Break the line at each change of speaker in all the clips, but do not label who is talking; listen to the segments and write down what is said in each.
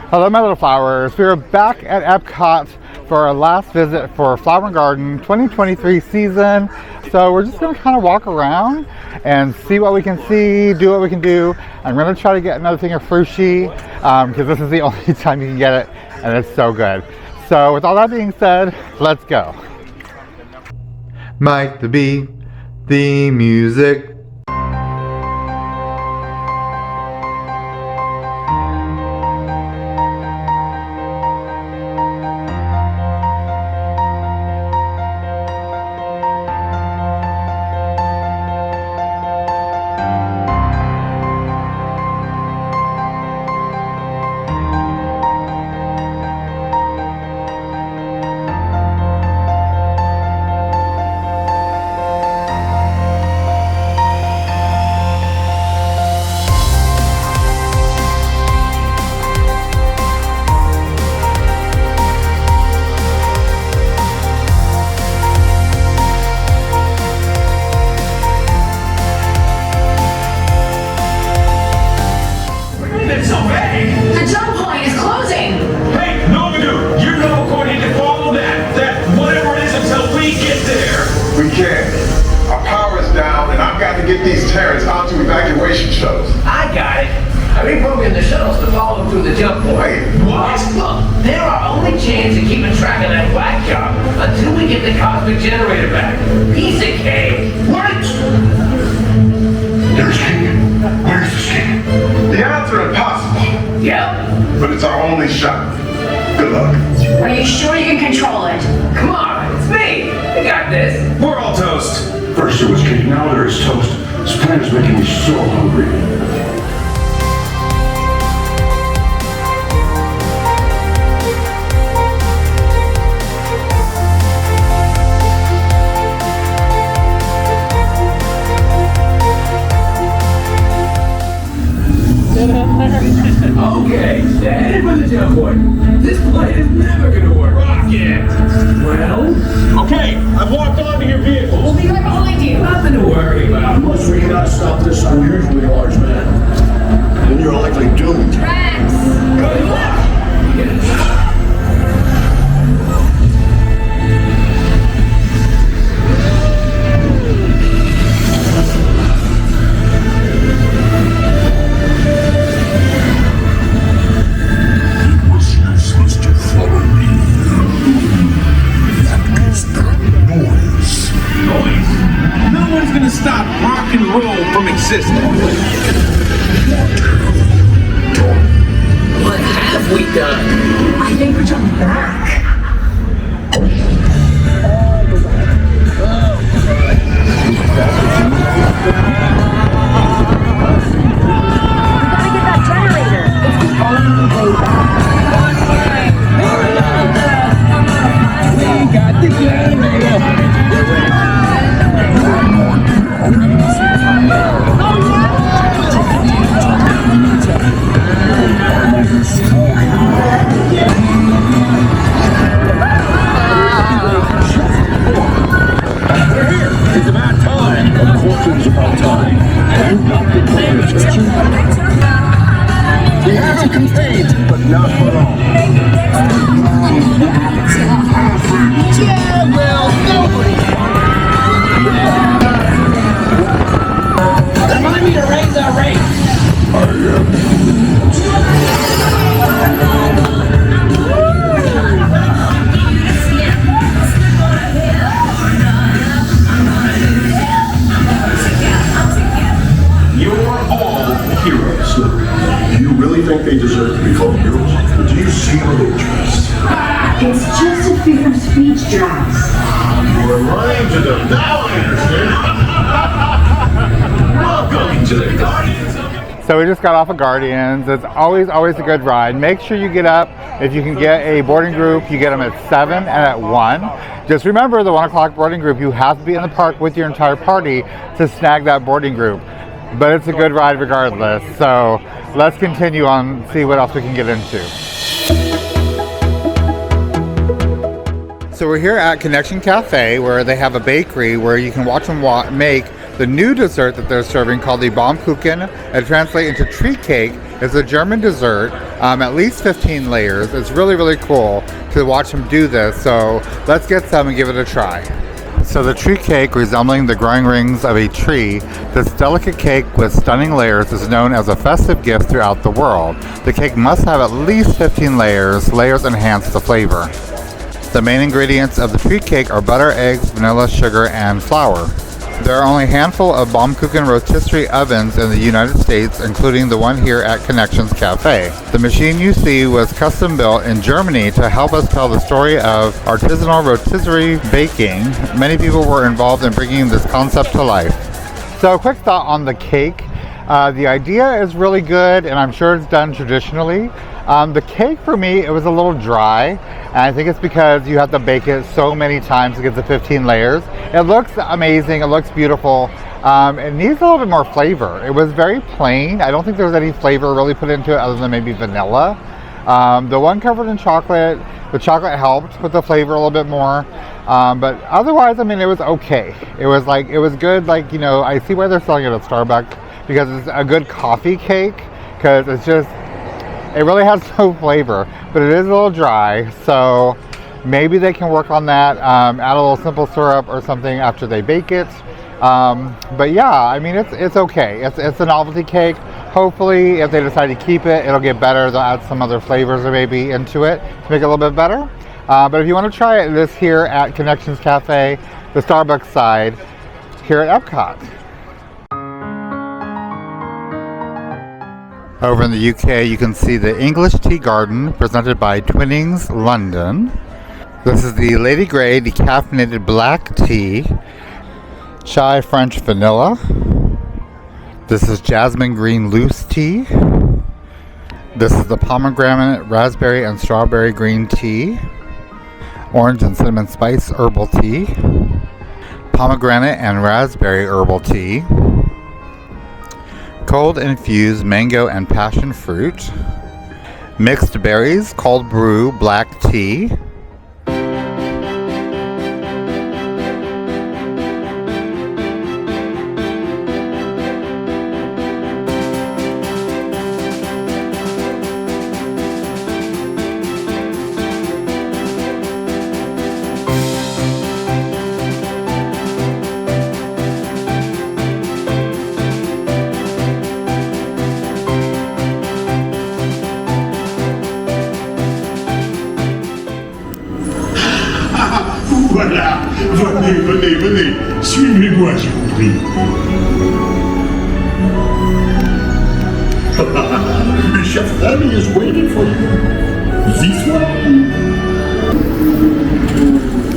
Hello my little flowers. We are back at EPCOT for our last visit for Flower and Garden 2023 season. So we're just going to kind of walk around and see what we can see, do what we can do. I'm going to try to get another thing of Frushi because this is the only time you can get it and it's so good. So with all that being said, let's go. Mike the Bee, the music.
Get these terrorists onto evacuation shuttles.
I got it. I reprogrammed the shuttles to follow them through the jump point.
Wait, what?
Look, they're our only chance of keeping track of that whack job until we get the cosmic generator back. Piece of cake.
Wait! There's King. Where's the King? The odds are impossible.
Yep.
But it's our only shot. Good luck.
Are you sure you can control it?
Come on, it's me. I got this.
We're all toast.
First it was cake, now there is toast. This plan is making me so hungry.
Okay, headed for the jump point. This plan is never gonna work.
Rocket!
Well?
Okay, I've locked onto your vehicle.
We'll be right behind you.
Nothing to worry about.
Unless we cannot stop this unusually large man, then you're likely doomed.
Rex!
Good luck!
Stop rock and roll from existing.
What have we done?
I think we're jumping back. We gotta get that generator. It's the only way back.
We got the generator.
It's about time. Of course it's about time. We have him contained, but not for long.
Yeah, well, nobody. Remind me to raise our rates.
Do you really think they deserve to be called heroes? Or do you see how they dress?
It's just a freedom of speech dress.
We're running to the valley.
Welcome to the Guardians.
So we just got off of Guardians. It's always a good ride. Make sure you get up. If you can get a boarding group, you get them at 7 and at 1. Just remember the 1 o'clock boarding group, you have to be in the park with your entire party to snag that boarding group. But it's a good ride regardless. So let's continue on, see what else we can get into. So we're here at Connection Cafe where they have a bakery where you can watch them make the new dessert that they're serving called the Baumkuchen. It translates into tree cake, It's a German dessert, at least 15 layers. It's really, really cool to watch them do this. So let's get some and give it a try. So the tree cake, resembling the growing rings of a tree, this delicate cake with stunning layers is known as a festive gift throughout the world. The cake must have at least 15 layers. Layers enhance the flavor. The main ingredients of the tree cake are butter, eggs, vanilla, sugar, and flour. There are only a handful of Baumkuchen rotisserie ovens in the United States, including the one here at Connections Cafe. The machine you see was custom built in Germany to help us tell the story of artisanal rotisserie baking. Many people were involved in bringing this concept to life. So a quick thought on the cake. The idea is really good, and I'm sure it's done traditionally. The cake for me, it was a little dry, and I think it's because you have to bake it so many times to get the 15 layers. It looks amazing, it looks beautiful. It needs a little bit more flavor. It was very plain. I don't think there was any flavor really put into it other than maybe vanilla. The one covered in chocolate, the chocolate helped with the flavor a little bit more. But otherwise, I mean, it was okay. It was good. Like, you know, I see why they're selling it at Starbucks, because it's a good coffee cake, because it's just, it really has no flavor, but it is a little dry. So maybe they can work on that, add a little simple syrup or something after they bake it. But yeah, I mean, it's okay. It's a novelty cake. Hopefully, if they decide to keep it, it'll get better. They'll add some other flavors or maybe into it to make it a little bit better. But if you want to try it, this here at Connections Cafe, the Starbucks side, here at EPCOT. Over in the UK, you can see the English Tea Garden presented by Twinings London. This is the Lady Grey decaffeinated black tea, chai French vanilla. This is jasmine green loose tea. This is the pomegranate raspberry and strawberry green tea, orange and cinnamon spice herbal tea, pomegranate and raspberry herbal tea, cold infused mango and passion fruit, mixed berries cold brew black tea,
Voilà, venez, suivez-moi, je vous prie. The chef Remy is waiting for you. This one.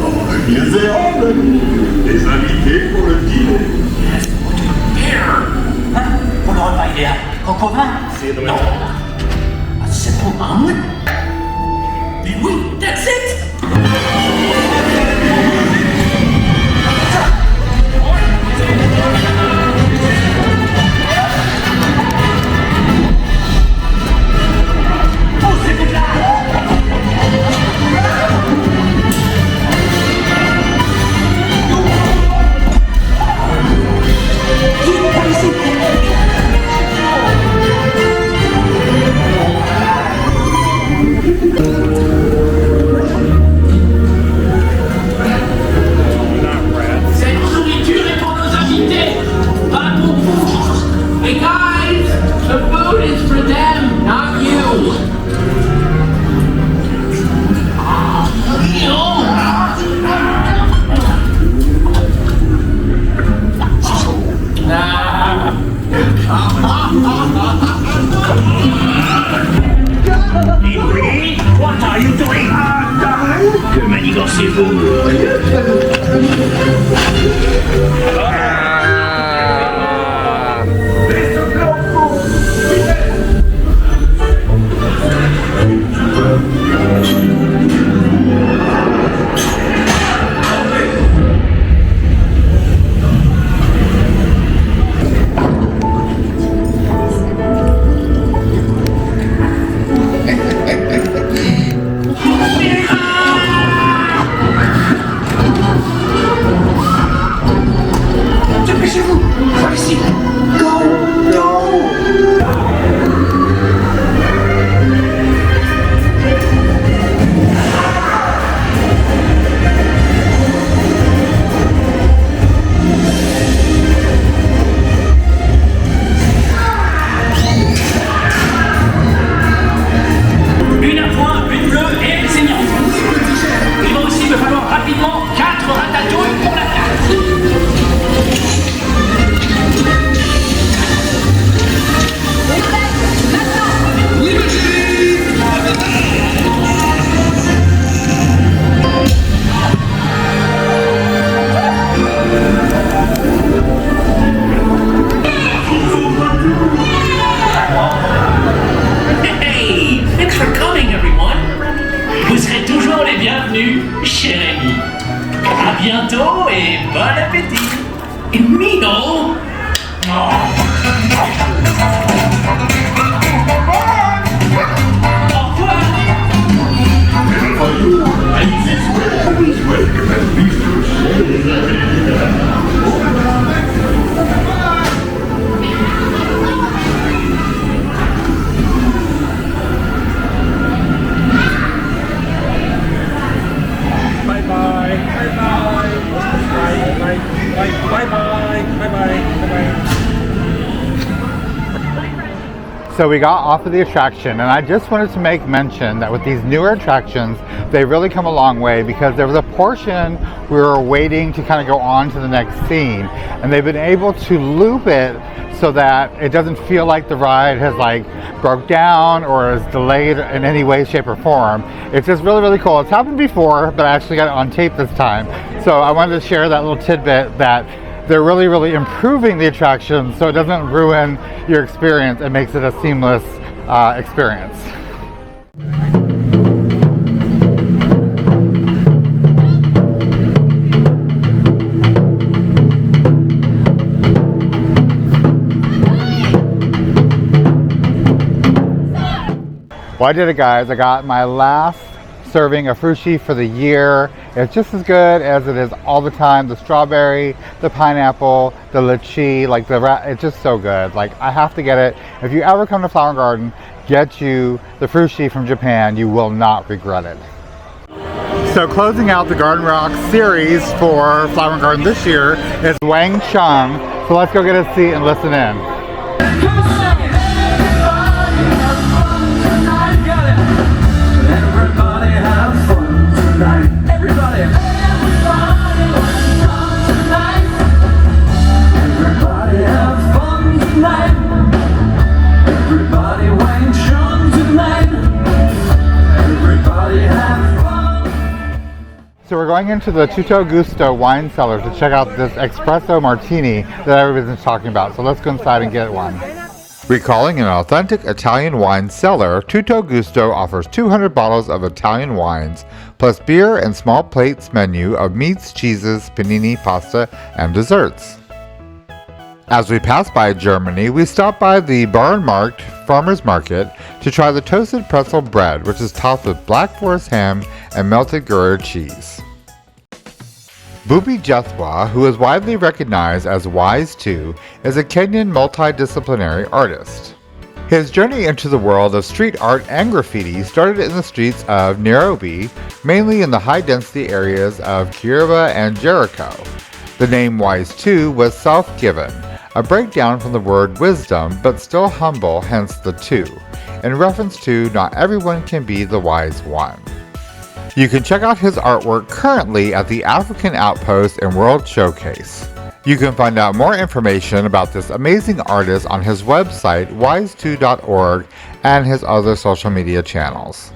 Oh, here they are, Remy. Les invités pour le dîner.
Pour le repas idéal, coq au vin? Non. C'est pour un moule? Mais oui, that's it!
What are you doing? Que manigancez-vous? Emil?
So we got off of the attraction, and I just wanted to make mention that with these newer attractions, they really come a long way, because there was a portion we were waiting to kind of go on to the next scene, and they've been able to loop it so that it doesn't feel like the ride has like broke down or is delayed in any way, shape, or form. It's just really, really cool. It's happened before, but I actually got it on tape this time. So I wanted to share that little tidbit that they're really, really improving the attraction so it doesn't ruin your experience. It makes it a seamless experience. Well, I did it, guys. I got my last serving of Frushi for the year. It's just as good as it is all the time. The strawberry, the pineapple, the lychee, like it's just so good. Like, I have to get it. If you ever come to Flower Garden, get you the Frushi from Japan. You will not regret it. So closing out the Garden Rock series for Flower Garden this year is Wang Chung. So let's go get a seat and listen in. So we're going into the Tutto Gusto wine cellar to check out this espresso martini that everybody's talking about. So let's go inside and get one. Recalling an authentic Italian wine cellar, Tutto Gusto offers 200 bottles of Italian wines, plus beer and small plates menu of meats, cheeses, panini, pasta, and desserts. As we pass by Germany, we stop by the Bauernmarkt Farmers Market to try the toasted pretzel bread, which is topped with Black Forest ham and melted Gruyere cheese. Bubi Jethwa, who is widely recognized as Wise 2, is a Kenyan multidisciplinary artist. His journey into the world of street art and graffiti started in the streets of Nairobi, mainly in the high-density areas of Kiriba and Jericho. The name Wise 2 was self-given, a breakdown from the word wisdom, but still humble, hence the 2, in reference to not everyone can be the wise one. You can check out his artwork currently at the African Outpost and World Showcase. You can find out more information about this amazing artist on his website, wise2.org, and his other social media channels.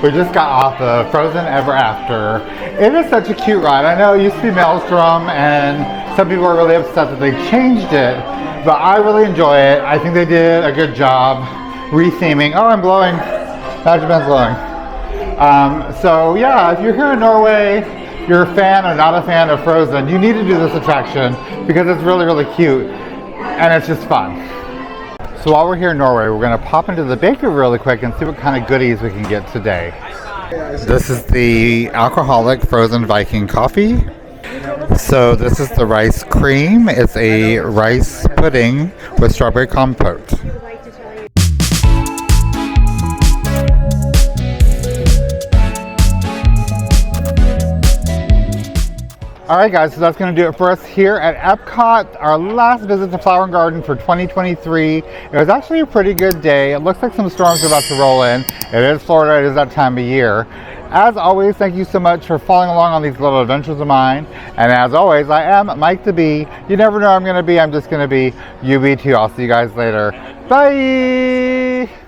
We just got off of Frozen Ever After. It is such a cute ride. I know it used to be Maelstrom, and some people are really upset that they changed it, but I really enjoy it. I think they did a good job re-theming. Oh, I'm glowing. Magic Band's glowing. So yeah, if you're here in Norway, you're a fan or not a fan of Frozen, you need to do this attraction because it's really, really cute and it's just fun. So while we're here in Norway, we're going to pop into the bakery really quick and see what kind of goodies we can get today. This is the alcoholic frozen Viking coffee. So this is the rice cream. It's a rice pudding with strawberry compote. Alright guys, so that's going to do it for us here at EPCOT, our last visit to Flower and Garden for 2023. It was actually a pretty good day. It looks like some storms are about to roll in. It is Florida, it is that time of year. As always, thank you so much for following along on these little adventures of mine. And as always, I am Mike the Bee. You never know where I'm going to be, I'm just going to be. You be too. I'll see you guys later. Bye!